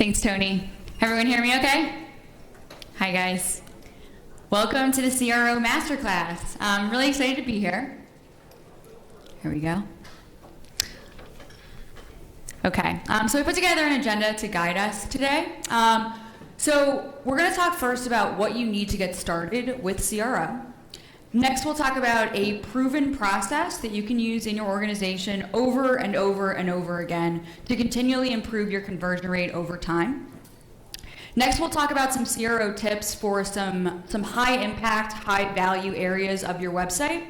Thanks, Tony. Everyone hear me okay? Hi, guys. Welcome to the CRO Masterclass. I'm really excited to be here. Here we go. Okay, so we put together an agenda to guide us today. So we're going to talk first about what you need to get started with CRO. Next, we'll talk about a proven process that you can use in your organization over and over and over again to continually improve your conversion rate over time. Next, we'll talk about some CRO tips for some high impact, high value areas of your website.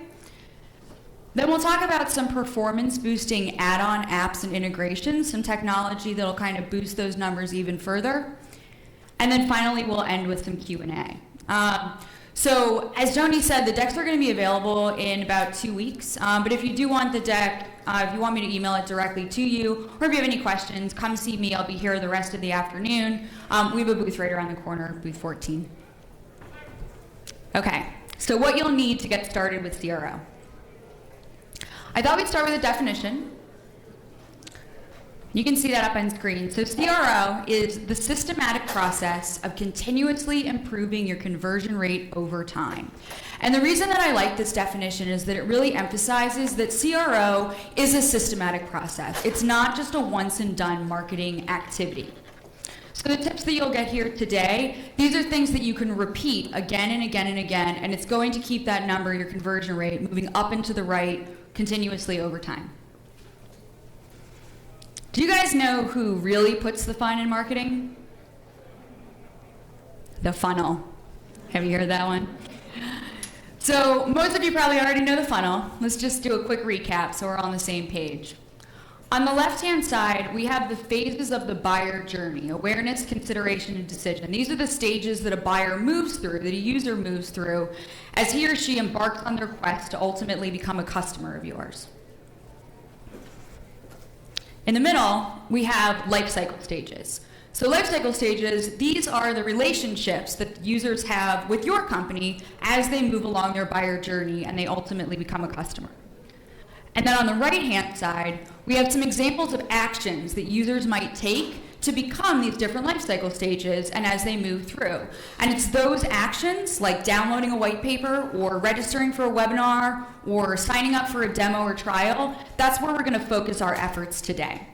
Then we'll talk about some performance boosting add-on apps and integrations, some technology that'll kind of boost those numbers even further. And then finally, we'll end with some Q&A. So as Tony said, the decks are going to be available in about 2 weeks. But if you do want the deck, if you want me to email it directly to you, or if you have any questions, come see me. I'll be here the rest of the afternoon. We have a booth right around the corner, booth 14. Okay, so what you'll need to get started with CRO. I thought we'd start with a definition. You can see that up on screen. So CRO is the systematic process of continuously improving your conversion rate over time. And the reason that I like this definition is that it really emphasizes that CRO is a systematic process. It's not just a once and done marketing activity. So the tips that you'll get here today, these are things that you can repeat again and again and again, and it's going to keep that number, your conversion rate, moving up and to the right continuously over time. Do you guys know who really puts the fun in marketing? The funnel. Have you heard that one? So most of you probably already know the funnel. Let's just do a quick recap so we're on the same page. On the left-hand side, we have the phases of the buyer journey: awareness, consideration, and decision. These are the stages that a buyer moves through, that a user moves through, as he or she embarks on their quest to ultimately become a customer of yours. In the middle, we have lifecycle stages. So lifecycle stages, these are the relationships that users have with your company as they move along their buyer journey and they ultimately become a customer. And then on the right-hand side, we have some examples of actions that users might take to become these different lifecycle stages and as they move through. And it's those actions, like downloading a white paper or registering for a webinar or signing up for a demo or trial, that's where we're going to focus our efforts today.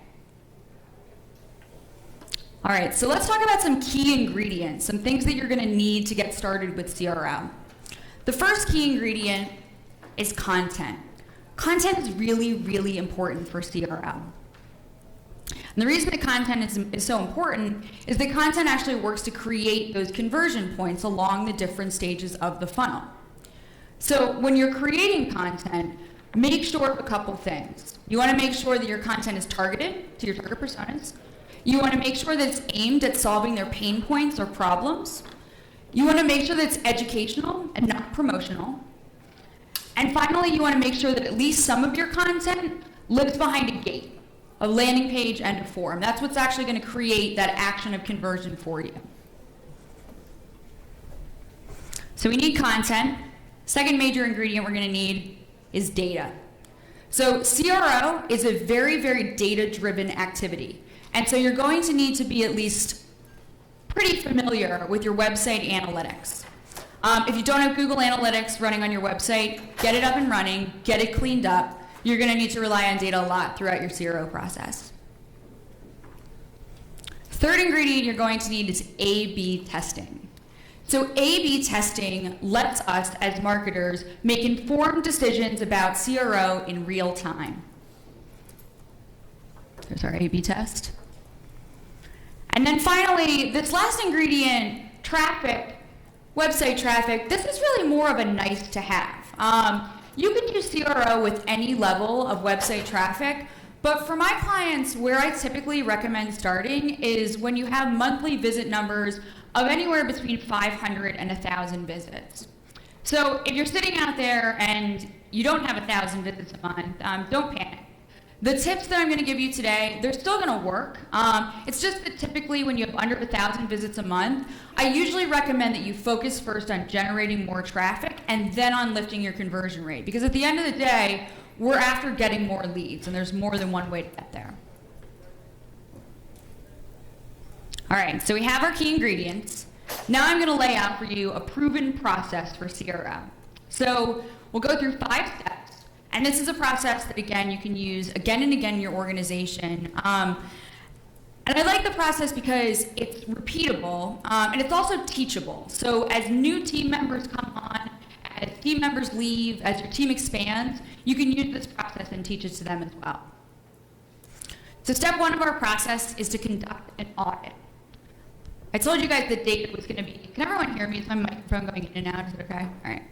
All right, so let's talk about some key ingredients, some things that you're going to need to get started with CRO. The first key ingredient is content. Content is really, really important for CRO. And the reason that content is so important is that content actually works to create those conversion points along the different stages of the funnel. So when you're creating content, make sure of a couple things. You want to make sure that your content is targeted to your target personas. You want to make sure that it's aimed at solving their pain points or problems. You want to make sure that it's educational and not promotional. And finally, you want to make sure that at least some of your content lives behind a gate, a landing page and a form. That's what's actually going to create that action of conversion for you. So we need content. Second major ingredient we're going to need is data. So CRO is a very, very data-driven activity. And so you're going to need to be at least pretty familiar with your website analytics. If you don't have Google Analytics running on your website, get it up and running, get it cleaned up. You're going to need to rely on data a lot throughout your CRO process. Third ingredient you're going to need is A/B testing. So A/B testing lets us as marketers make informed decisions about CRO in real time. There's our A/B test. And then finally, this last ingredient, traffic, website traffic, this is really more of a nice to have. You can use CRO with any level of website traffic, but for my clients, where I typically recommend starting is when you have monthly visit numbers of anywhere between 500 and 1,000 visits. So if you're sitting out there and you don't have 1,000 visits a month, don't panic. The tips that I'm going to give you today, they're still going to work. It's just that typically when you have under 1,000 visits a month, I usually recommend that you focus first on generating more traffic and then on lifting your conversion rate. Because at the end of the day, we're after getting more leads, and there's more than one way to get there. All right, so we have our key ingredients. Now I'm going to lay out for you a proven process for CRO. So we'll go through 5 steps, and this is a process that, again, you can use again and again in your organization. And I like the process because it's repeatable, and it's also teachable. So as new team members come on, as team members leave, as your team expands, you can use this process and teach it to them as well. So step 1 of our process is to conduct an audit. I told you guys the data was going to be, can everyone hear me? Is my microphone going in and out? Is it okay? All right.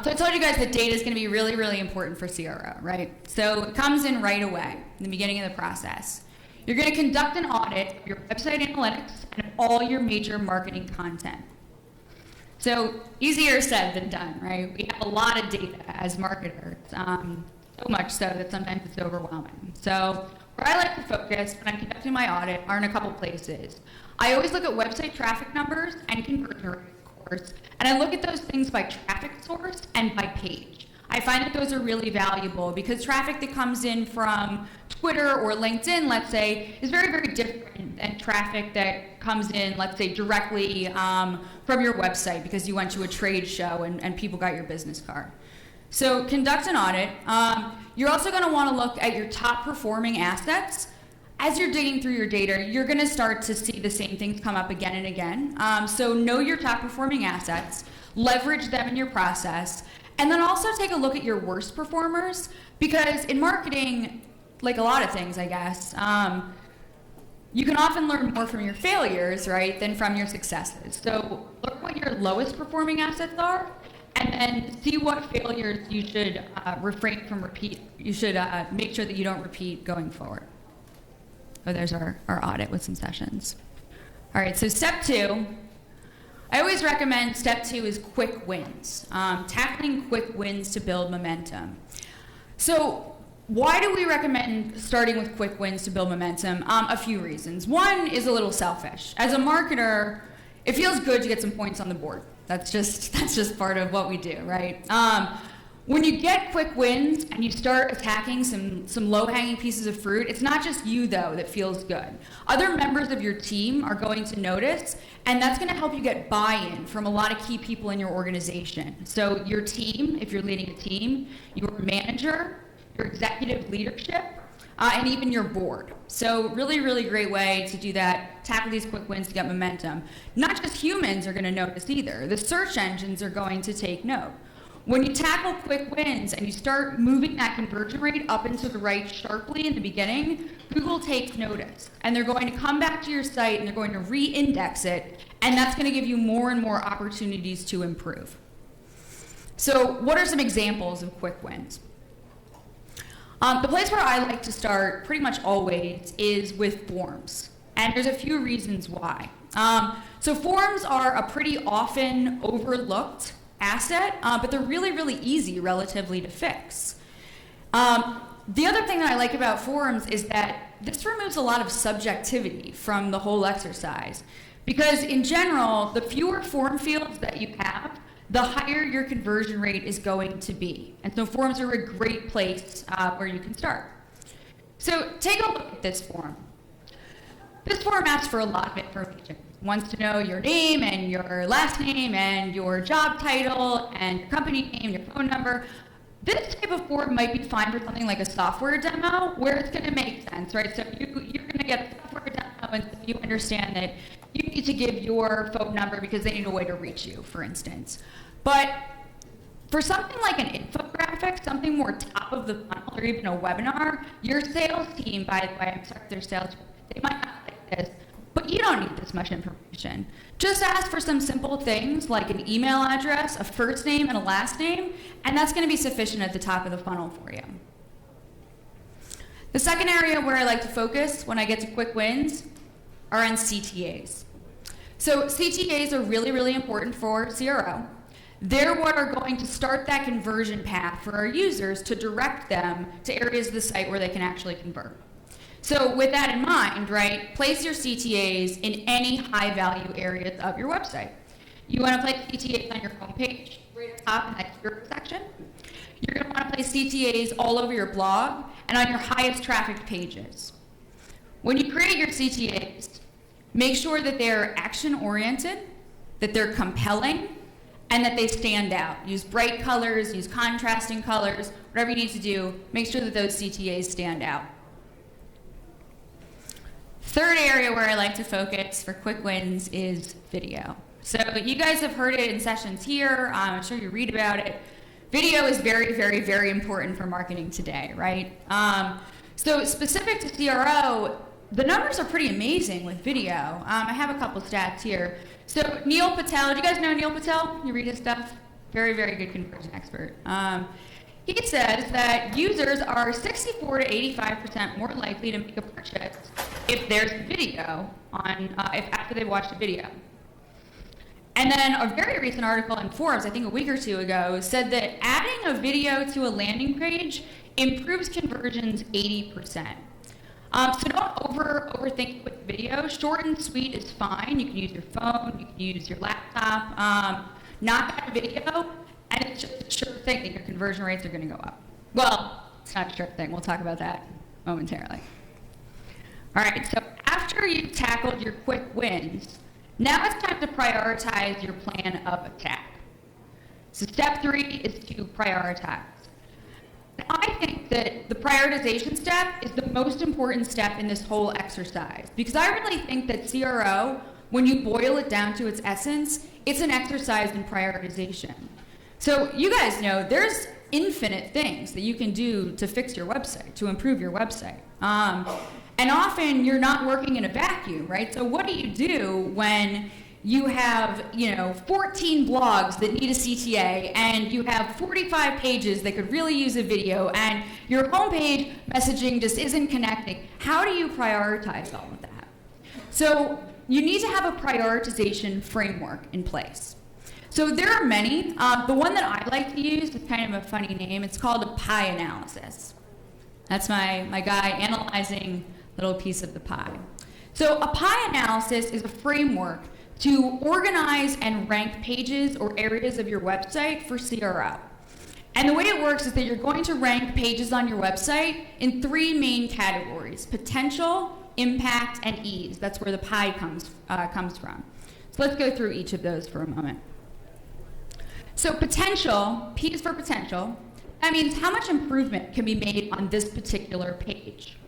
So I told you guys that data is going to be really, really important for CRO, right? So it comes in right away in the beginning of the process. You're going to conduct an audit of your website analytics and of all your major marketing content. So easier said than done, right? We have a lot of data as marketers, so much so that sometimes it's overwhelming. So where I like to focus when I'm conducting my audit are in a couple places. I always look at website traffic numbers and conversion rates, of course, and I look at those things by traffic source and by page. I find that those are really valuable because traffic that comes in from Twitter or LinkedIn, let's say, is very, very different than traffic that comes in, let's say, directly from your website because you went to a trade show and people got your business card. So conduct an audit. You're also going to want to look at your top performing assets. As you're digging through your data, you're going to start to see the same things come up again and again. So know your top performing assets, leverage them in your process, and then also take a look at your worst performers, because in marketing, like a lot of things, I guess, you can often learn more from your failures, right, than from your successes. So learn what your lowest performing assets are, and then see what failures you should refrain from repeat. You should make sure that you don't repeat going forward. Oh, there's our audit with some sessions. All right, so step 2. I always recommend step 2 is quick wins, tackling quick wins to build momentum. So why do we recommend starting with quick wins to build momentum? A few reasons. One is a little selfish. As a marketer, it feels good to get some points on the board. That's just part of what we do, right? When you get quick wins and you start attacking some low-hanging pieces of fruit, it's not just you, though, that feels good. Other members of your team are going to notice, and that's going to help you get buy-in from a lot of key people in your organization. So your team, if you're leading a team, your manager, your executive leadership, and even your board. So really, really great way to do that, tackle these quick wins to get momentum. Not just humans are going to notice either. The search engines are going to take note. When you tackle quick wins and you start moving that conversion rate up into the right sharply in the beginning, Google takes notice. And they're going to come back to your site and they're going to re-index it, and that's going to give you more and more opportunities to improve. So what are some examples of quick wins? The place where I like to start pretty much always is with forms. And there's a few reasons why. So forms are a pretty often overlooked asset, but they're really, really easy relatively to fix. The other thing that I like about forms is that this removes a lot of subjectivity from the whole exercise. Because in general, the fewer form fields that you have, the higher your conversion rate is going to be. And so forms are a great place where you can start. So take a look at this form. This form asks for a lot of information. It wants to know your name and your last name and your job title and your company name, your phone number. This type of form might be fine for something like a software demo where it's going to make sense, right? So you're going to get a software demo and you understand that you need to give your phone number because they need a way to reach you, for instance. But for something like an infographic, something more top of the funnel, or even a webinar, your sales team, by the way, I'm sorry, their sales, they might not like this, but you don't need this much information. Just ask for some simple things like an email address, a first name, and a last name, and that's going to be sufficient at the top of the funnel for you. The second area where I like to focus when I get to quick wins are on CTAs. So CTAs are really, really important for CRO. They're what are going to start that conversion path for our users to direct them to areas of the site where they can actually convert. So with that in mind, right, place your CTAs in any high-value areas of your website. You want to place CTAs on your homepage, right at the top in that keyword section. You're going to want to place CTAs all over your blog and on your highest traffic pages. When you create your CTAs, make sure that they're action-oriented, that they're compelling, and that they stand out. Use bright colors, use contrasting colors, whatever you need to do, make sure that those CTAs stand out. Third area where I like to focus for quick wins is video. So you guys have heard it in sessions here, I'm sure you read about it. Video is very, very, very important for marketing today, right? So specific to CRO, the numbers are pretty amazing with video. I have a couple stats here. So Neil Patel, do you guys know Neil Patel? You read his stuff? Very, very good conversion expert. He says that users are 64 to 85% more likely to make a purchase if there's video on, after they've watched a video. And then a very recent article in Forbes, I think a week or two ago, said that adding a video to a landing page improves conversions 80%. So don't overthink with video. Short and sweet is fine. You can use your phone, you can use your laptop. Not add video, and it's just a sure thing that your conversion rates are going to go up. Well, it's not a sure thing. We'll talk about that momentarily. All right, so after you've tackled your quick wins, now it's time to prioritize your plan of attack. So step 3 is to prioritize. I think that the prioritization step is the most important step in this whole exercise, because I really think that CRO, when you boil it down to its essence, it's an exercise in prioritization. So you guys know there's infinite things that you can do to fix your website, to improve your website. And often you're not working in a vacuum, right? So what do you do when you have, 14 blogs that need a CTA and you have 45 pages that could really use a video and your homepage messaging just isn't connecting? How do you prioritize all of that? So you need to have a prioritization framework in place. So there are many. The one that I like to use is kind of a funny name. It's called a pie analysis. That's my guy analyzing a little piece of the pie. So a pie analysis is a framework to organize and rank pages or areas of your website for CRO. And the way it works is that you're going to rank pages on your website in 3 main categories: potential, impact, and ease. That's where the pie comes from. So let's go through each of those for a moment. So potential, P is for potential. That means how much improvement can be made on this particular page.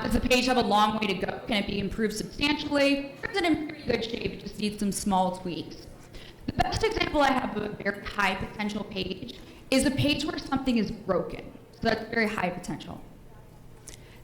Does the page have a long way to go? Can it be improved substantially? Or is it in pretty good shape? It just needs some small tweaks. The best example I have of a very high potential page is a page where something is broken. So that's very high potential.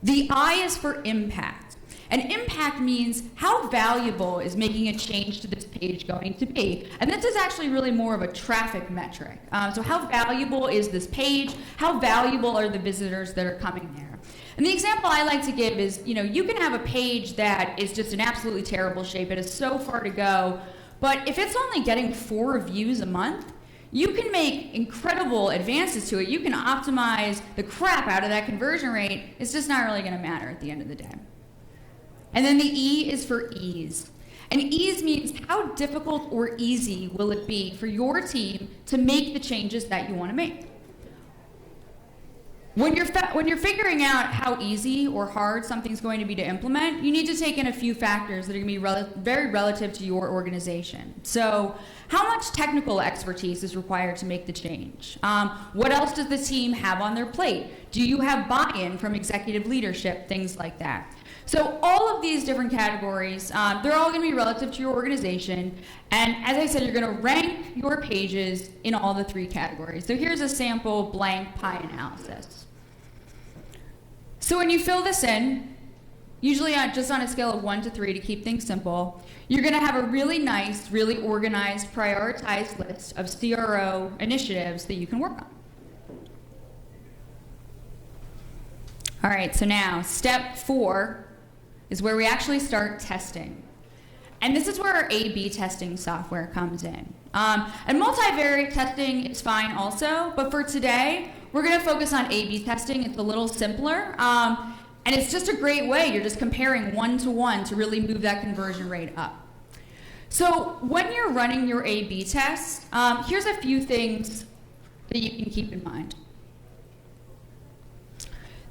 The I is for impact. And impact means how valuable is making a change to this page going to be? And this is actually really more of a traffic metric. So how valuable is this page? How valuable are the visitors that are coming there? And the example I like to give is, you can have a page that is just in absolutely terrible shape. It is so far to go. But if it's only getting 4 views a month, you can make incredible advances to it. You can optimize the crap out of that conversion rate. It's just not really going to matter at the end of the day. And then the E is for ease. And ease means how difficult or easy will it be for your team to make the changes that you want to make. When you're figuring out how easy or hard something's going to be to implement, you need to take in a few factors that are going to be very relative to your organization. So how much technical expertise is required to make the change? What else does the team have on their plate? Do you have buy-in from executive leadership? Things like that. So all of these different categories, they're all going to be relative to your organization. And as I said, you're going to rank your pages in all the 3 categories. So here's a sample blank pie analysis. So when you fill this in, usually just on a scale of 1 to 3 to keep things simple, you're going to have a really nice, really organized, prioritized list of CRO initiatives that you can work on. All right, so now step 4 is where we actually start testing. And this is where our A/B testing software comes in. And multivariate testing is fine also, but for today, we're going to focus on A/B testing. It's a little simpler, and it's just a great way. You're just comparing 1-to-1 to really move that conversion rate up. So when you're running your A/B tests, here's a few things that you can keep in mind.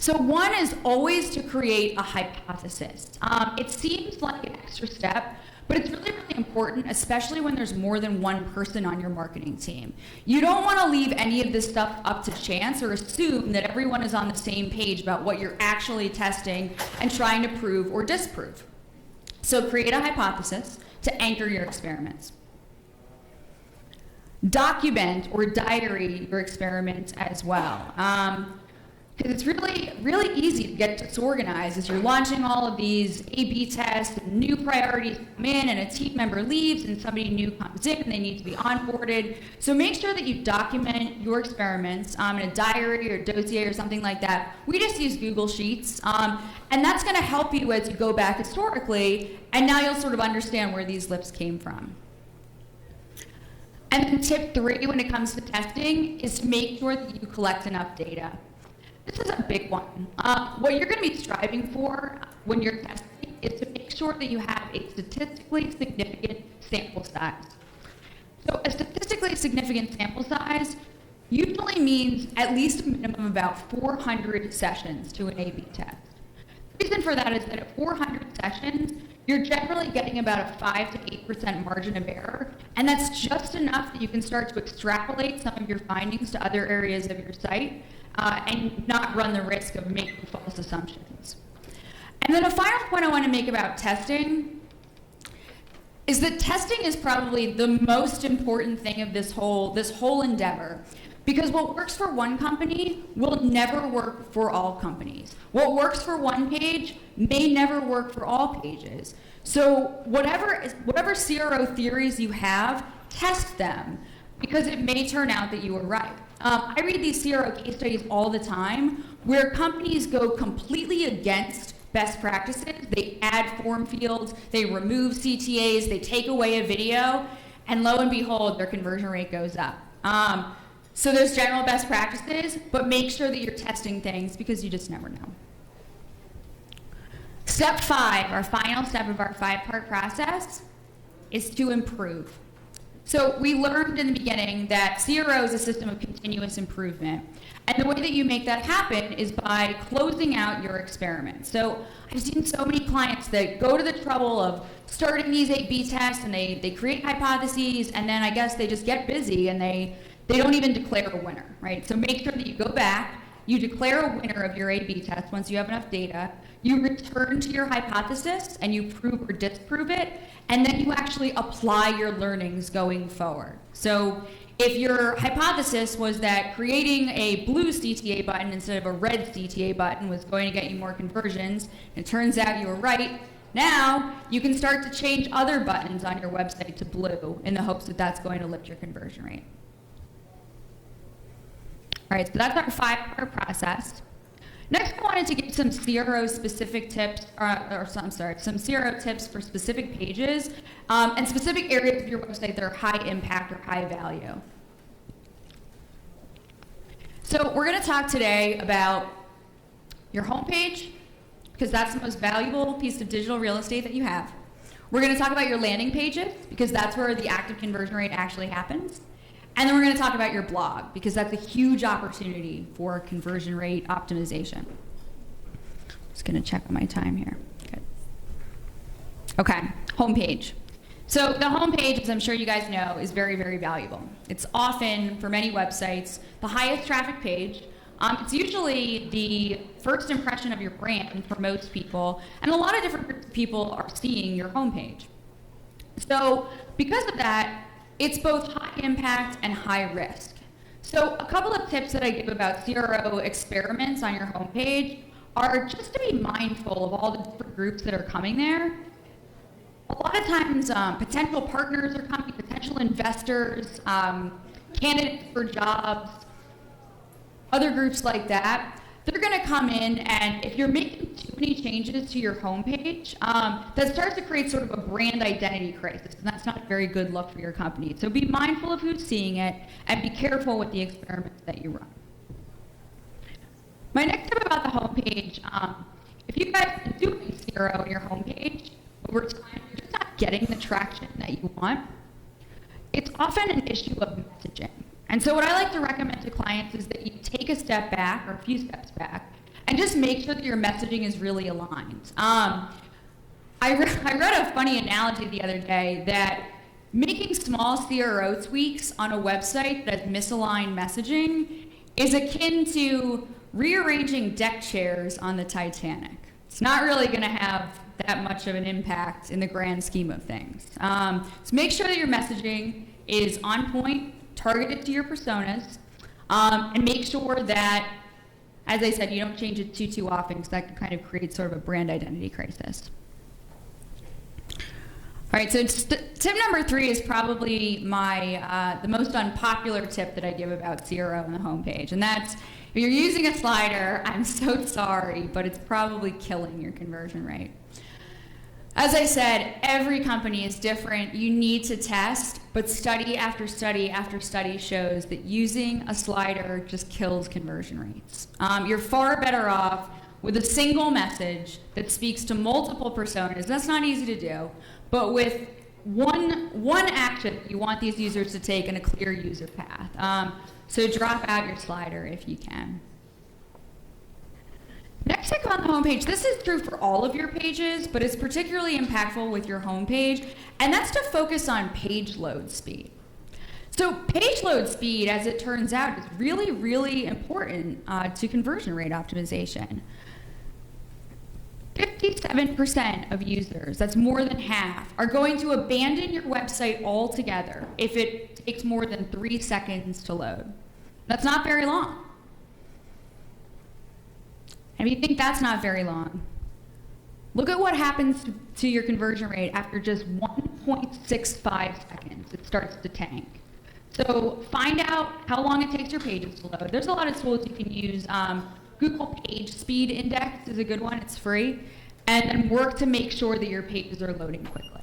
So one is always to create a hypothesis. It seems like an extra step, but it's really, really important, especially when there's more than one person on your marketing team. You don't want to leave any of this stuff up to chance or assume that everyone is on the same page about what you're actually testing and trying to prove or disprove. So create a hypothesis to anchor your experiments. Document or diary your experiments as well. Because it's really, really easy to get disorganized as you're launching all of these A/B tests, and new priorities come in, and a team member leaves, and somebody new comes in, and they need to be onboarded. So make sure that you document your experiments in a diary or dossier or something like that. We just use Google Sheets, and that's going to help you as you go back historically, and now you'll sort of understand where these lists came from. And then tip 3 when it comes to testing is to make sure that you collect enough data. This is a big one. What you're going to be striving for when you're testing is to make sure that you have a statistically significant sample size. So a statistically significant sample size usually means at least a minimum of about 400 sessions to an A/B test. The reason for that is that at 400 sessions, you're generally getting about a 5 to 8% margin of error, and that's just enough that you can start to extrapolate some of your findings to other areas of your site and not run the risk of making false assumptions. And then a final point I want to make about testing is that testing is probably the most important thing of this whole endeavor. Because what works for one company will never work for all companies. What works for one page may never work for all pages. So whatever CRO theories you have, test them, because it may turn out that you were right. I read these CRO case studies all the time where companies go completely against best practices. They add form fields, they remove CTAs, they take away a video, and lo and behold, their conversion rate goes up. So there's general best practices, but make sure that you're testing things because you just never know. Step 5, our final step of our 5-part process, is to improve. So we learned in the beginning that CRO is a system of continuous improvement. And the way that you make that happen is by closing out your experiment. So I've seen so many clients that go to the trouble of starting these A/B tests, and they create hypotheses, and then I guess they just get busy and they don't even declare a winner, right? So make sure that you go back, you declare a winner of your A/B test once you have enough data, you return to your hypothesis and you prove or disprove it, and then you actually apply your learnings going forward. So if your hypothesis was that creating a blue CTA button instead of a red CTA button was going to get you more conversions, and it turns out you were right, now you can start to change other buttons on your website to blue in the hopes that that's going to lift your conversion rate. All right, so that's our 5-part process. Next, I wanted to give some CRO-specific tips, some CRO tips for specific pages and specific areas of your website that are high impact or high value. So we're going to talk today about your homepage, because that's the most valuable piece of digital real estate that you have. We're going to talk about your landing pages, because that's where the active conversion rate actually happens. And then we're going to talk about your blog, because that's a huge opportunity for conversion rate optimization. Just going to check on my time here. Good. Okay, homepage. So the homepage, as I'm sure you guys know, is very, very valuable. It's often, for many websites, the highest traffic page. It's usually the first impression of your brand for most people, and a lot of different groups of people are seeing your homepage. So because of that, it's both high impact and high risk. So a couple of tips that I give about CRO experiments on your homepage are just to be mindful of all the different groups that are coming there. A lot of times potential partners are coming, potential investors, candidates for jobs, other groups like that. They're going to come in, and if you're making too many changes to your homepage, that starts to create sort of a brand identity crisis, and that's not a very good look for your company. So be mindful of who's seeing it, and be careful with the experiments that you run. My next tip about the homepage, if you guys are doing CRO on your homepage over time, you're just not getting the traction that you want, it's often an issue of messaging. And so what I like to recommend to clients is that you take a step back, or a few steps back, and just make sure that your messaging is really aligned. I read a funny analogy the other day that making small CRO tweaks on a website that has misaligned messaging is akin to rearranging deck chairs on the Titanic. It's not really going to have that much of an impact in the grand scheme of things. So make sure that your messaging is on point, targeted to your personas, and make sure that, as I said, you don't change it too often, because that can kind of create sort of a brand identity crisis. All right, so tip number 3 is probably the most unpopular tip that I give about CRO on the homepage, and that's, if you're using a slider, I'm so sorry, but it's probably killing your conversion rate. As I said, every company is different. You need to test, but study after study after study shows that using a slider just kills conversion rates. You're far better off with a single message that speaks to multiple personas. That's not easy to do, but with one action you want these users to take in a clear user path. So drop out your slider if you can. Next tip on the homepage, this is true for all of your pages, but it's particularly impactful with your homepage, and that's to focus on page load speed. So page load speed, as it turns out, is really, really important to conversion rate optimization. 57% of users, that's more than half, are going to abandon your website altogether if it takes more than 3 seconds to load. That's not very long. And if you think that's not very long, look at what happens to your conversion rate after just 1.65 seconds. It starts to tank. So find out how long it takes your pages to load. There's a lot of tools you can use. Google Page Speed Index is a good one. It's free. And then work to make sure that your pages are loading quickly.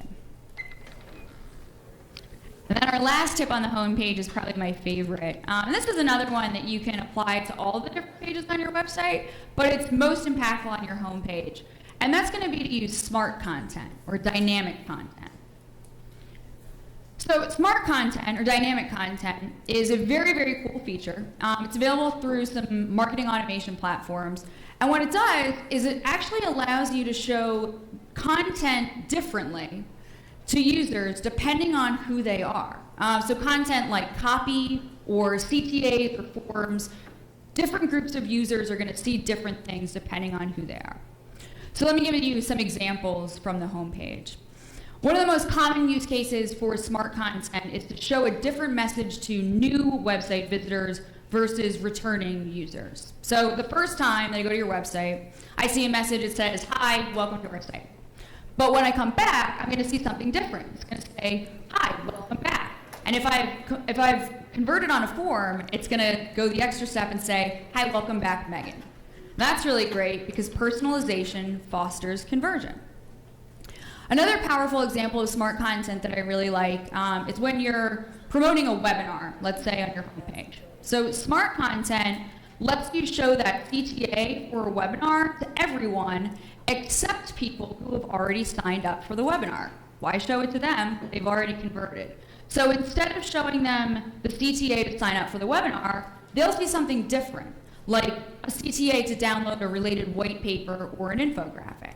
And then our last tip on the home page is probably my favorite. And this is another one that you can apply to all the different pages on your website, but it's most impactful on your home page. And that's going to be to use smart content or dynamic content. So smart content or dynamic content is a very, very cool feature. It's available through some marketing automation platforms. And what it does is it actually allows you to show content differently to users depending on who they are. So content like copy or CTAs or forms, different groups of users are going to see different things depending on who they are. So let me give you some examples from the homepage. One of the most common use cases for smart content is to show a different message to new website visitors versus returning users. So the first time they go to your website, I see a message that says, "Hi, welcome to our site." But when I come back, I'm going to see something different. It's going to say, "Hi, welcome back." And if I've converted on a form, it's going to go the extra step and say, "Hi, welcome back, Meghan." That's really great because personalization fosters conversion. Another powerful example of smart content that I really like is when you're promoting a webinar, let's say on your homepage. So smart content lets you show that CTA for a webinar to everyone except people who have already signed up for the webinar. Why show it to them? They've already converted. So instead of showing them the CTA to sign up for the webinar, they'll see something different, like a CTA to download a related white paper or an infographic.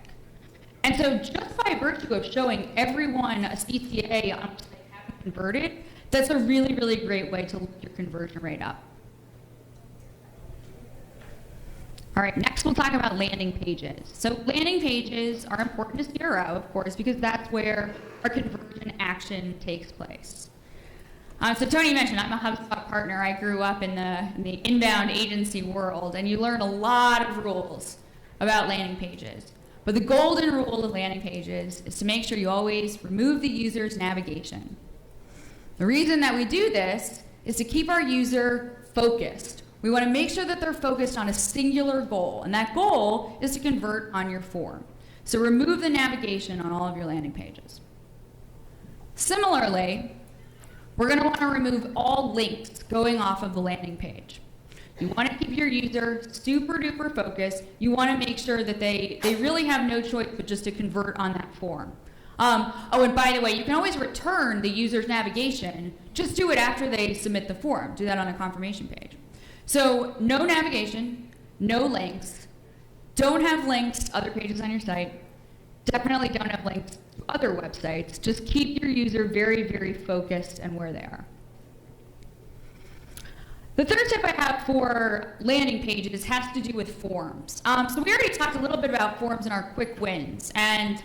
And so just by virtue of showing everyone a CTA on which they haven't converted, that's a really, really great way to lift your conversion rate up. All right, next we'll talk about landing pages. So landing pages are important to CRO, of course, because that's where our conversion action takes place. So Tony mentioned I'm a HubSpot partner. I grew up in the inbound agency world, and you learn a lot of rules about landing pages. But the golden rule of landing pages is to make sure you always remove the user's navigation. The reason that we do this is to keep our user focused. We want to make sure that they're focused on a singular goal, and that goal is to convert on your form. So remove the navigation on all of your landing pages. Similarly, we're going to want to remove all links going off of the landing page. You want to keep your user super duper focused. You want to make sure that they really have no choice but just to convert on that form. Oh, and by the way, you can always return the user's navigation. Just do it after they submit the form. Do that on a confirmation page. So no navigation, no links, don't have links to other pages on your site. Definitely don't have links to other websites. Just keep your user very, very focused and where they are. The third tip I have for landing pages has to do with forms. So we already talked a little bit about forms in our quick wins, and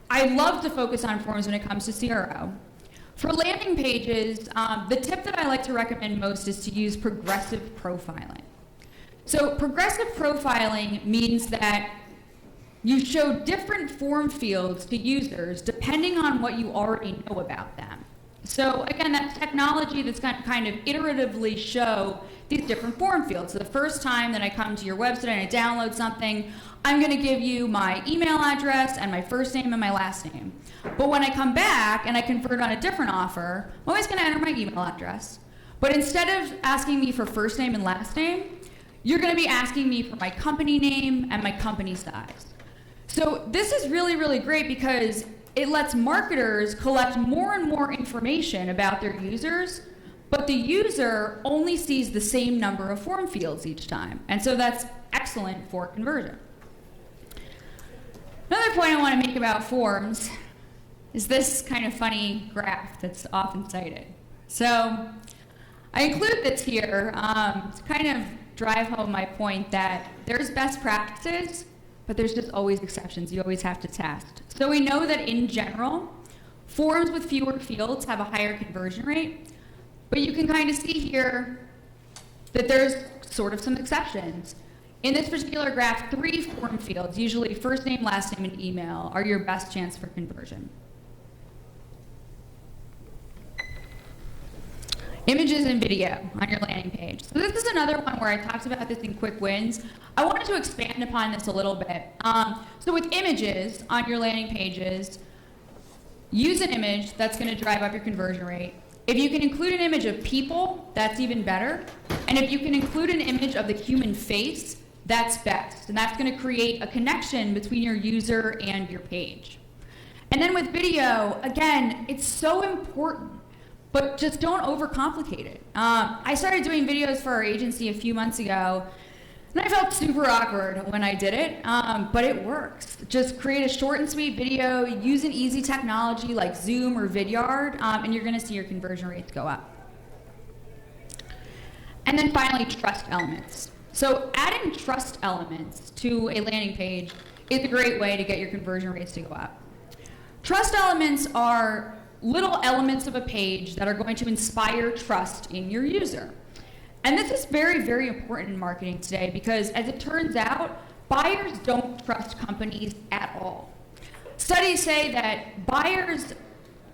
I love to focus on forms when it comes to CRO. For landing pages, the tip that I like to recommend most is to use progressive profiling. So progressive profiling means that you show different form fields to users depending on what you already know about them. So again, that's technology that's going to kind of iteratively show these different form fields. So the first time that I come to your website and I download something, I'm going to give you my email address and my first name and my last name. But when I come back and I convert on a different offer, I'm always going to enter my email address. But instead of asking me for first name and last name, you're going to be asking me for my company name and my company size. So this is really, really great because it lets marketers collect more and more information about their users, but the user only sees the same number of form fields each time. And so that's excellent for conversion. Another point I want to make about forms is this kind of funny graph that's often cited. So I include this here to kind of drive home my point that there's best practices, but there's just always exceptions. You always have to test. So we know that in general, forms with fewer fields have a higher conversion rate, but you can kind of see here that there's sort of some exceptions. In this particular graph, 3 form fields, usually first name, last name, and email, are your best chance for conversion. Images and video on your landing page. So this is another one where I talked about this in quick wins. I wanted to expand upon this a little bit. So with images on your landing pages, use an image that's going to drive up your conversion rate. If you can include an image of people, that's even better. And if you can include an image of the human face, that's best. And that's going to create a connection between your user and your page. And then with video, again, it's so important. But just don't overcomplicate it. I started doing videos for our agency a few months ago, and I felt super awkward when I did it, but it works. Just create a short and sweet video, use an easy technology like Zoom or Vidyard, and you're gonna see your conversion rates go up. And then finally, trust elements. So adding trust elements to a landing page is a great way to get your conversion rates to go up. Trust elements are little elements of a page that are going to inspire trust in your user. And this is very, very important in marketing today because, as it turns out, buyers don't trust companies at all. Studies say that buyers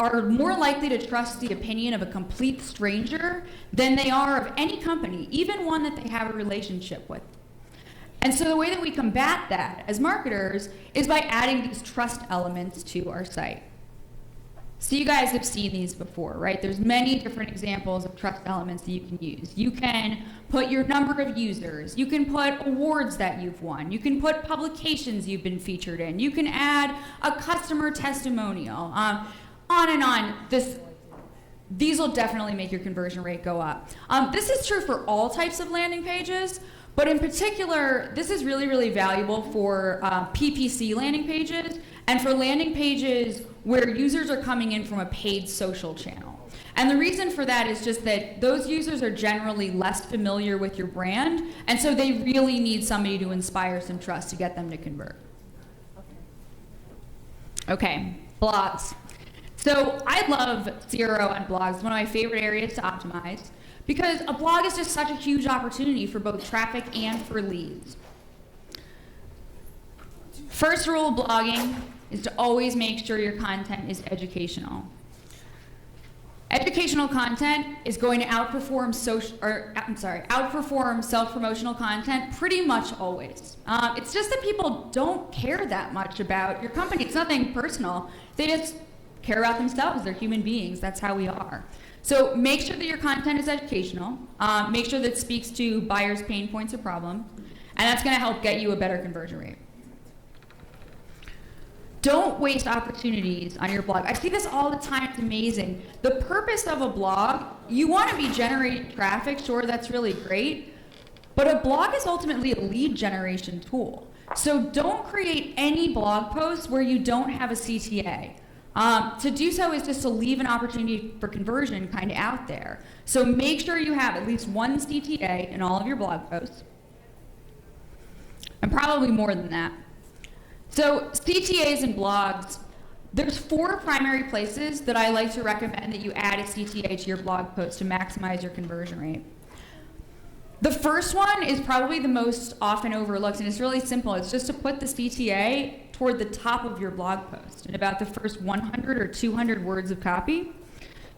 are more likely to trust the opinion of a complete stranger than they are of any company, even one that they have a relationship with. And so the way that we combat that as marketers is by adding these trust elements to our site. So you guys have seen these before, right? There's many different examples of trust elements that you can use. You can put your number of users. You can put awards that you've won. You can put publications you've been featured in. You can add a customer testimonial. On and on. These will definitely make your conversion rate go up. This is true for all types of landing pages, but in particular, this is really, really valuable for PPC landing pages and for landing pages where users are coming in from a paid social channel. And the reason for that is just that those users are generally less familiar with your brand, and so they really need somebody to inspire some trust to get them to convert. Okay, blogs. So I love CRO and blogs. It's one of my favorite areas to optimize because a blog is just such a huge opportunity for both traffic and for leads. First rule of blogging is to always make sure your content is educational. Educational content is going to outperform self-promotional content pretty much always. It's just that people don't care that much about your company. It's nothing personal. They just care about themselves. They're human beings. That's how we are. So make sure that your content is educational. Make sure that it speaks to buyers' pain points or problems, and that's going to help get you a better conversion rate. Don't waste opportunities on your blog. I see this all the time. It's amazing. The purpose of a blog, you want to be generating traffic. Sure, that's really great. But a blog is ultimately a lead generation tool. So don't create any blog posts where you don't have a CTA. To do so is just to leave an opportunity for conversion kind of out there. So make sure you have at least one CTA in all of your blog posts, and probably more than that. So CTAs and blogs, there's 4 primary places that I like to recommend that you add a CTA to your blog post to maximize your conversion rate. The first one is probably the most often overlooked, and it's really simple. It's just to put the CTA toward the top of your blog post in about the first 100 or 200 words of copy.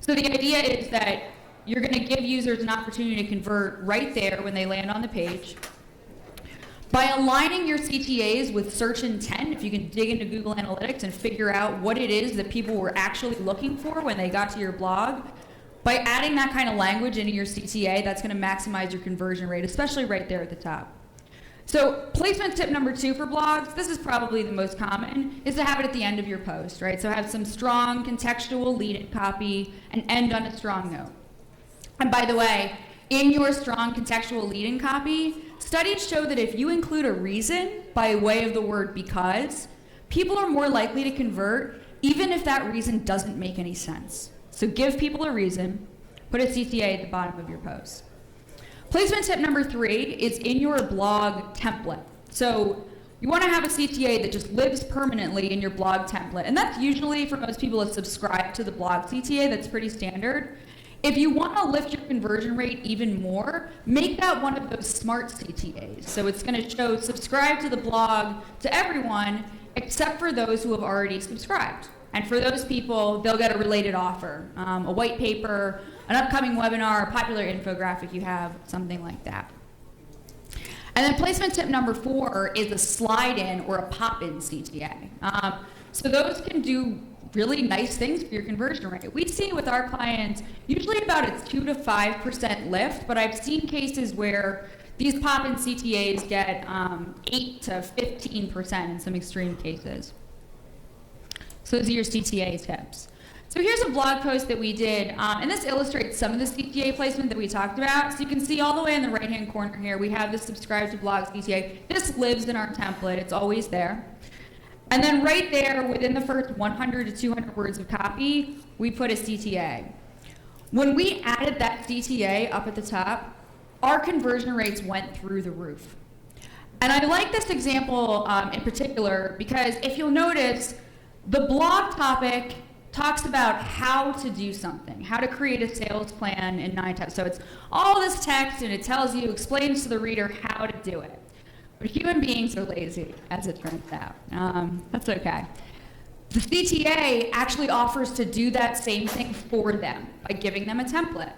So the idea is that you're going to give users an opportunity to convert right there when they land on the page. By aligning your CTAs with search intent, if you can dig into Google Analytics and figure out what it is that people were actually looking for when they got to your blog, by adding that kind of language into your CTA, that's going to maximize your conversion rate, especially right there at the top. So placement tip number 2 for blogs, this is probably the most common, is to have it at the end of your post, right? So have some strong contextual lead-in copy and end on a strong note. And by the way, in your strong contextual lead-in copy, studies show that if you include a reason by way of the word because, people are more likely to convert even if that reason doesn't make any sense. So give people a reason, put a CTA at the bottom of your post. Placement tip number 3 is in your blog template. So you want to have a CTA that just lives permanently in your blog template. And that's usually, for most people, to subscribe to the blog CTA. That's pretty standard. If you want to lift your conversion rate even more, make that one of those smart CTAs. So it's going to show subscribe to the blog to everyone except for those who have already subscribed. And for those people, they'll get a related offer, a white paper, an upcoming webinar, a popular infographic you have, something like that. And then placement tip number 4 is a slide-in or a pop-in CTA. So those can do really nice things for your conversion rate. We see with our clients usually about a 2 to 5% lift, but I've seen cases where these pop-in CTAs get 8 to 15% in some extreme cases. So those are your CTA tips. So here's a blog post that we did, and this illustrates some of the CTA placement that we talked about. So you can see all the way in the right-hand corner here, we have the subscribe to blog CTA. This lives in our template. It's always there. And then right there, within the first 100 to 200 words of copy, we put a CTA. When we added that CTA up at the top, our conversion rates went through the roof. And I like this example in particular because if you'll notice, the blog topic talks about how to do something, how to create a sales plan in 9 times. So it's all this text and it tells you, explains to the reader how to do it. But human beings are lazy, as it turns out. That's okay. The CTA actually offers to do that same thing for them by giving them a template.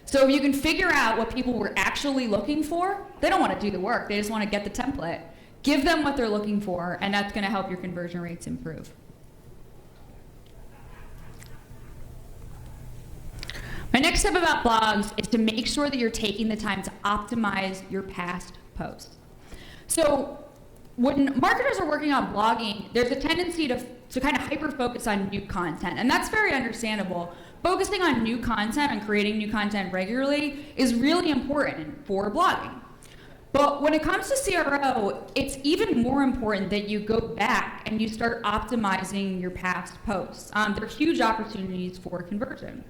So if you can figure out what people were actually looking for, they don't want to do the work, they just want to get the template. Give them what they're looking for, and that's going to help your conversion rates improve. My next tip about blogs is to make sure that you're taking the time to optimize your past posts. So when marketers are working on blogging, there's a tendency to kind of hyper-focus on new content, and that's very understandable. Focusing on new content and creating new content regularly is really important for blogging. But when it comes to CRO, it's even more important that you go back and you start optimizing your past posts. They're huge opportunities for conversion.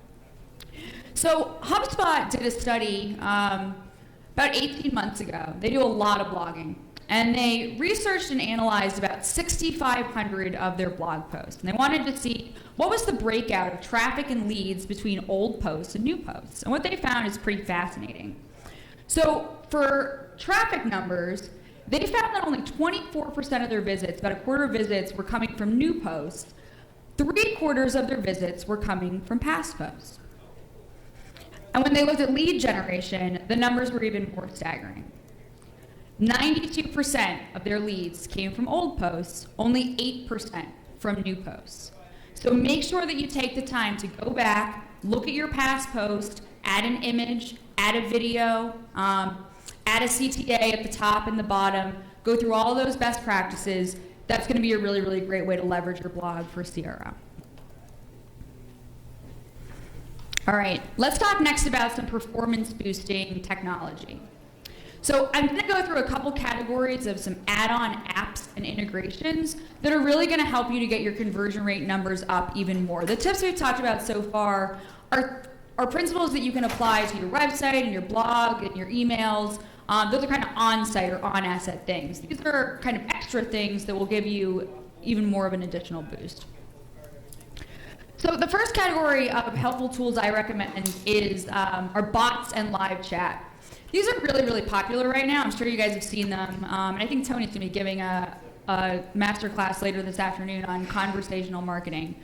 So HubSpot did a study about 18 months ago. They do a lot of blogging. And they researched and analyzed about 6,500 of their blog posts. And they wanted to see what was the breakout of traffic and leads between old posts and new posts. And what they found is pretty fascinating. So for traffic numbers, they found that only 24% of their visits, about a quarter of visits, were coming from new posts. 3/4 of their visits were coming from past posts. And when they looked at lead generation, the numbers were even more staggering. 92% of their leads came from old posts, only 8% from new posts. So make sure that you take the time to go back, look at your past post, add an image, add a video, add a CTA at the top and the bottom, go through all those best practices. That's going to be a really, really great way to leverage your blog for CRO. All right, let's talk next about some performance boosting technology. So I'm going to go through a couple categories of some add-on apps and integrations that are really going to help you to get your conversion rate numbers up even more. The tips we've talked about so far are principles that you can apply to your website and your blog and your emails. Those are kind of on-site or on-asset things. These are kind of extra things that will give you even more of an additional boost. So the first category of helpful tools I recommend are bots and live chat. These are really, really popular right now. I'm sure you guys have seen them. And I think Tony's going to be giving a masterclass later this afternoon on conversational marketing.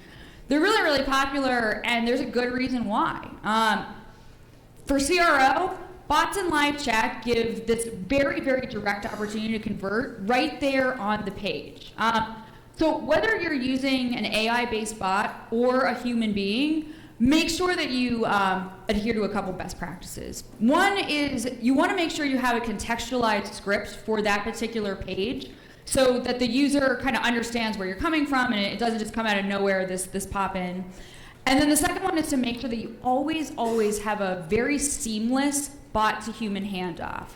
They're really, really popular, and there's a good reason why. For CRO, bots and live chat give this very, very direct opportunity to convert right there on the page. So whether you're using an AI-based bot or a human being, make sure that you adhere to a couple best practices. One is you want to make sure you have a contextualized script for that particular page so that the user kind of understands where you're coming from and it doesn't just come out of nowhere, this pop in. And then the second one is to make sure that you always, always have a very seamless bot to human handoff.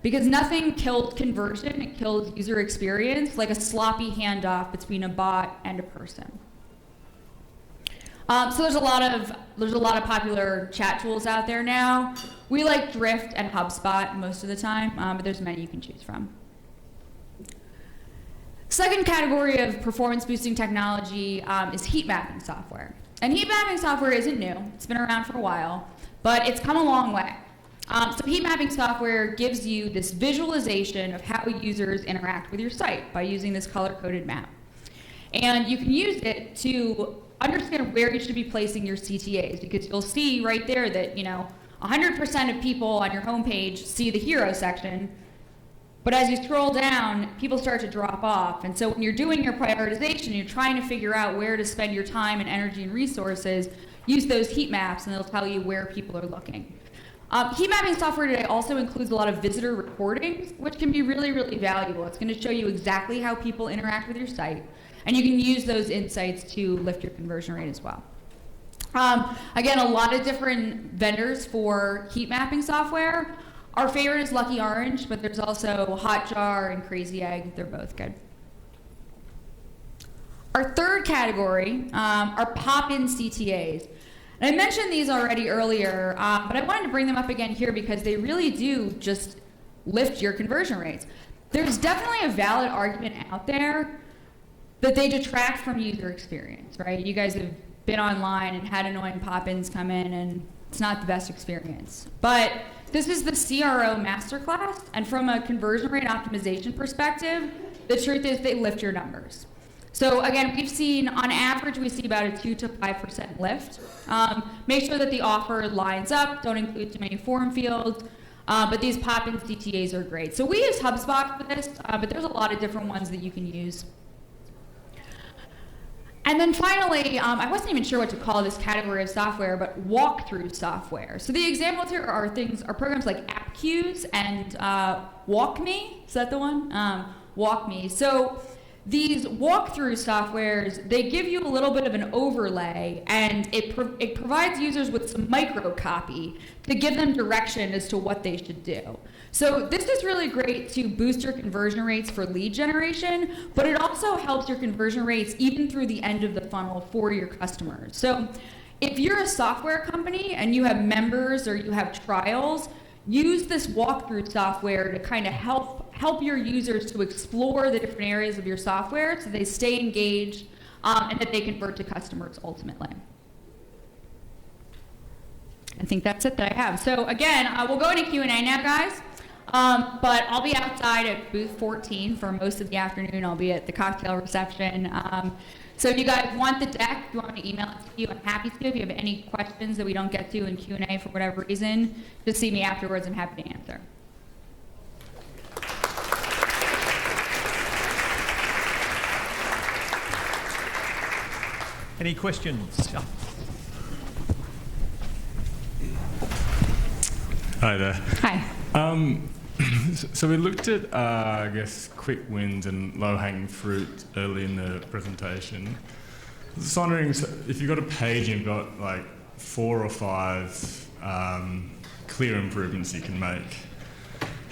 Because nothing kills conversion, it kills user experience, like a sloppy handoff between a bot and a person. So there's a lot of popular chat tools out there now. We like Drift and HubSpot most of the time, but there's many you can choose from. Second category of performance boosting technology is heat mapping software. And heat mapping software isn't new. It's been around for a while, but it's come a long way. So heat mapping software gives you this visualization of how users interact with your site by using this color-coded map. And you can use it to understand where you should be placing your CTAs, because you'll see right there that 100% of people on your homepage see the hero section, but as you scroll down, people start to drop off. And so when you're doing your prioritization, you're trying to figure out where to spend your time and energy and resources, use those heat maps and they'll tell you where people are looking. Heat mapping software today also includes a lot of visitor recordings, which can be really, really valuable. It's going to show you exactly how people interact with your site, and you can use those insights to lift your conversion rate as well. Again, a lot of different vendors for heat mapping software. Our favorite is Lucky Orange, but there's also Hotjar and Crazy Egg. They're both good. Our third category are pop-in CTAs. And I mentioned these already earlier, but I wanted to bring them up again here because they really do just lift your conversion rates. There's definitely a valid argument out there that they detract from user experience, right? You guys have been online and had annoying pop-ins come in, and it's not the best experience. But this is the CRO masterclass, and from a conversion rate optimization perspective, the truth is they lift your numbers. So again, we've seen, on average, we see about a 2 to 5% lift. Make sure that the offer lines up, don't include too many form fields, but these pop-in CTAs are great. So we use HubSpot for this, but there's a lot of different ones that you can use. And then finally, I wasn't even sure what to call this category of software, but walkthrough software. So the examples here are programs like AppQues and WalkMe. Is that the one? WalkMe. So these walkthrough softwares, they give you a little bit of an overlay, and it provides users with some micro copy to give them direction as to what they should do. So this is really great to boost your conversion rates for lead generation, but it also helps your conversion rates even through the end of the funnel for your customers. So if you're a software company and you have members or you have trials, use this walkthrough software to kind of help your users to explore the different areas of your software so they stay engaged and that they convert to customers ultimately. I think that's it that I have. So again, we'll go into Q&A now, guys. But I'll be outside at booth 14 for most of the afternoon. I'll be at the cocktail reception. So if you guys want the deck, if you want me to email it to you, I'm happy to. If you have any questions that we don't get to in Q&A for whatever reason, just see me afterwards. I'm happy to answer. Any questions? Hi there. Hi. So we looked at, I guess, quick wins and low-hanging fruit early in the presentation. I was just wondering, so if you've got a page and you've got like 4 or 5 clear improvements you can make,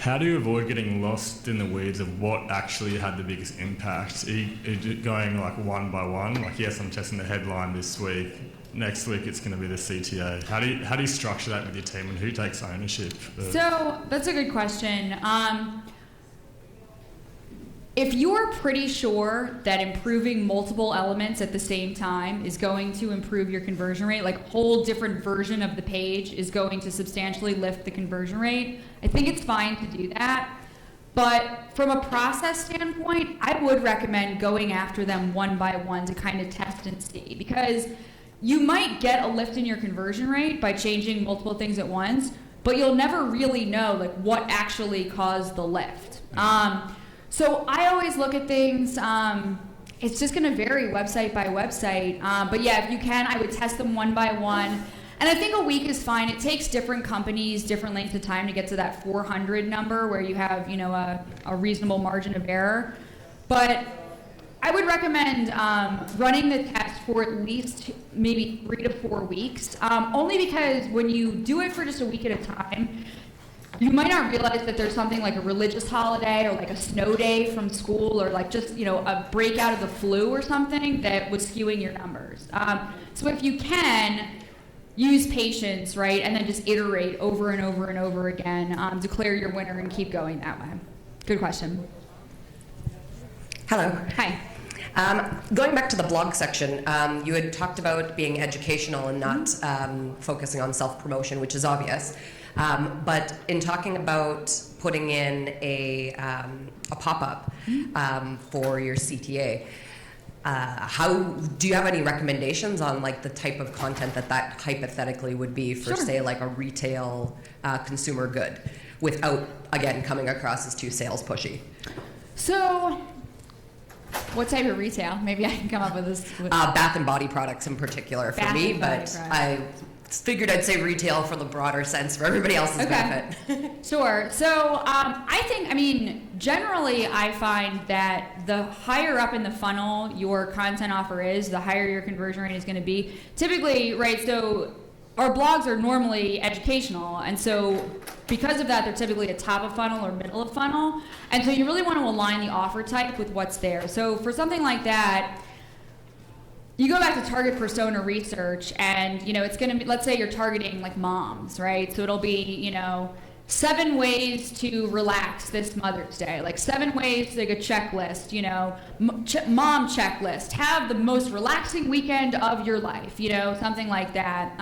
how do you avoid getting lost in the weeds of what actually had the biggest impact? Are you going like one by one? Like, yes, I'm testing the headline this week. Next week it's going to be the CTA. How do you structure that with your team, and who takes ownership? So that's a good question. If you're pretty sure that improving multiple elements at the same time is going to improve your conversion rate, like a whole different version of the page is going to substantially lift the conversion rate, I think it's fine to do that. But from a process standpoint, I would recommend going after them one by one to kind of test and see, because you might get a lift in your conversion rate by changing multiple things at once, but you'll never really know like what actually caused the lift. So I always look at things, it's just gonna vary website by website, but yeah, if you can, I would test them one by one. And I think a week is fine. It takes different companies different lengths of time to get to that 400 number where you have, you know, a reasonable margin of error. But I would recommend running the test for at least maybe 3 to 4 weeks, only because when you do it for just a week at a time, you might not realize that there's something like a religious holiday or like a snow day from school or like just, you know, a breakout of the flu or something that was skewing your numbers. So if you can, use patience, right, and then just iterate over and over and over again, declare your winner and keep going that way. Good question. Hello. Hi. Going back to the blog section, you had talked about being educational and not focusing on self-promotion, which is obvious. But in talking about putting in a pop-up for your CTA, how do you have any recommendations on like the type of content that hypothetically would be for, say, like a retail consumer good, without again coming across as too sales pushy? So, what type of retail? Maybe I can come up with this. Bath and body products in particular for me, but I figured I'd say retail for the broader sense for everybody else's benefit. Sure. So I mean, generally I find that the higher up in the funnel your content offer is, the higher your conversion rate is going to be. Typically, right, so our blogs are normally educational, and so because of that, they're typically at top of funnel or middle of funnel, and so you really want to align the offer type with what's there. So for something like that, you go back to target persona research, and you know it's going to be, let's say you're targeting like moms, right? So it'll be, you know, 7 ways to relax this Mother's Day, like 7 ways to make a checklist, you know, mom checklist, have the most relaxing weekend of your life, you know, something like that.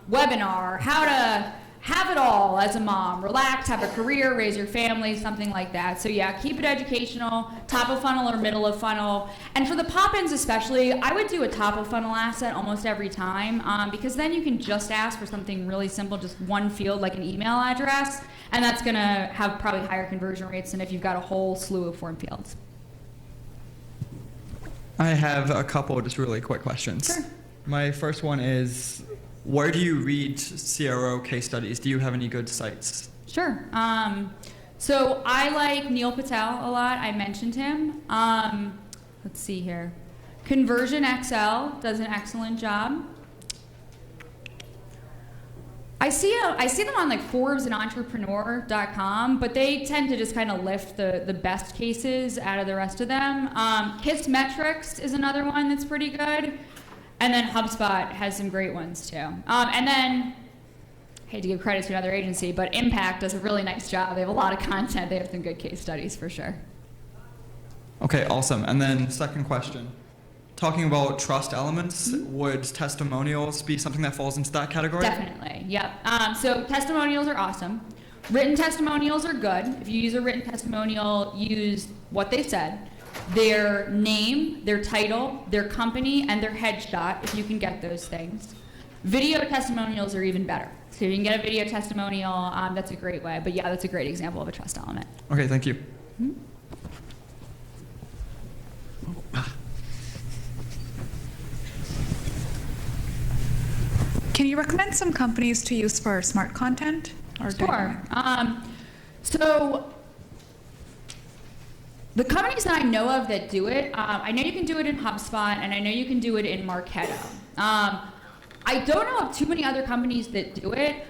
Webinar, how to have it all as a mom, relax, have a career, raise your family, something like that. So yeah, keep it educational, top of funnel or middle of funnel. And for the pop-ins especially, I would do a top of funnel asset almost every time, because then you can just ask for something really simple, just one field like an email address, and that's gonna have probably higher conversion rates than if you've got a whole slew of form fields. I have a couple just really quick questions. Sure. My first one is, where do you read CRO case studies? Do you have any good sites? Sure. So I like Neil Patel a lot. I mentioned him. Let's see here. Conversion XL does an excellent job. I see them on like Forbes and Entrepreneur.com, but they tend to just kind of lift the best cases out of the rest of them. Kiss Metrics is another one that's pretty good. And then HubSpot has some great ones too. And then, I hate to give credit to another agency, but Impact does a really nice job. They have a lot of content. They have some good case studies for sure. Okay, awesome. And then second question. Talking about trust elements, would testimonials be something that falls into that category? Definitely, yep. So testimonials are awesome. Written testimonials are good. If you use a written testimonial, use what they said. Their name, their title, their company, and their headshot, if you can get those things. Video testimonials are even better. So if you can get a video testimonial, that's a great way. But yeah, that's a great example of a trust element. Okay, thank you. Can you recommend some companies to use for smart content? Or Sure. So the companies that I know of that do it, I know you can do it in HubSpot, and I know you can do it in Marketo. I don't know of too many other companies that do it.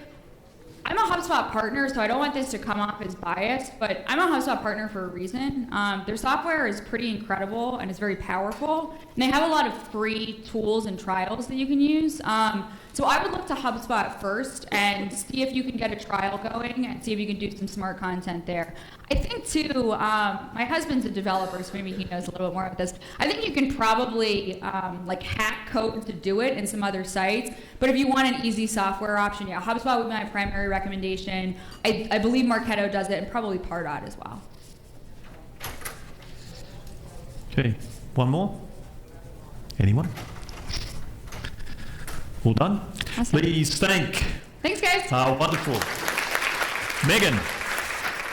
I'm a HubSpot partner, so I don't want this to come off as biased, but I'm a HubSpot partner for a reason. Their software is pretty incredible and it's very powerful, and they have a lot of free tools and trials that you can use. So I would look to HubSpot first and see if you can get a trial going and see if you can do some smart content there. I think too, my husband's a developer, so maybe he knows a little bit more about this. I think you can probably like hack code to do it in some other sites, but if you want an easy software option, yeah, HubSpot would be my primary recommendation. I believe Marketo does it, and probably Pardot as well. Okay, one more? Anyone? All done? Awesome. Please thank Thanks, guys. our wonderful Meghan.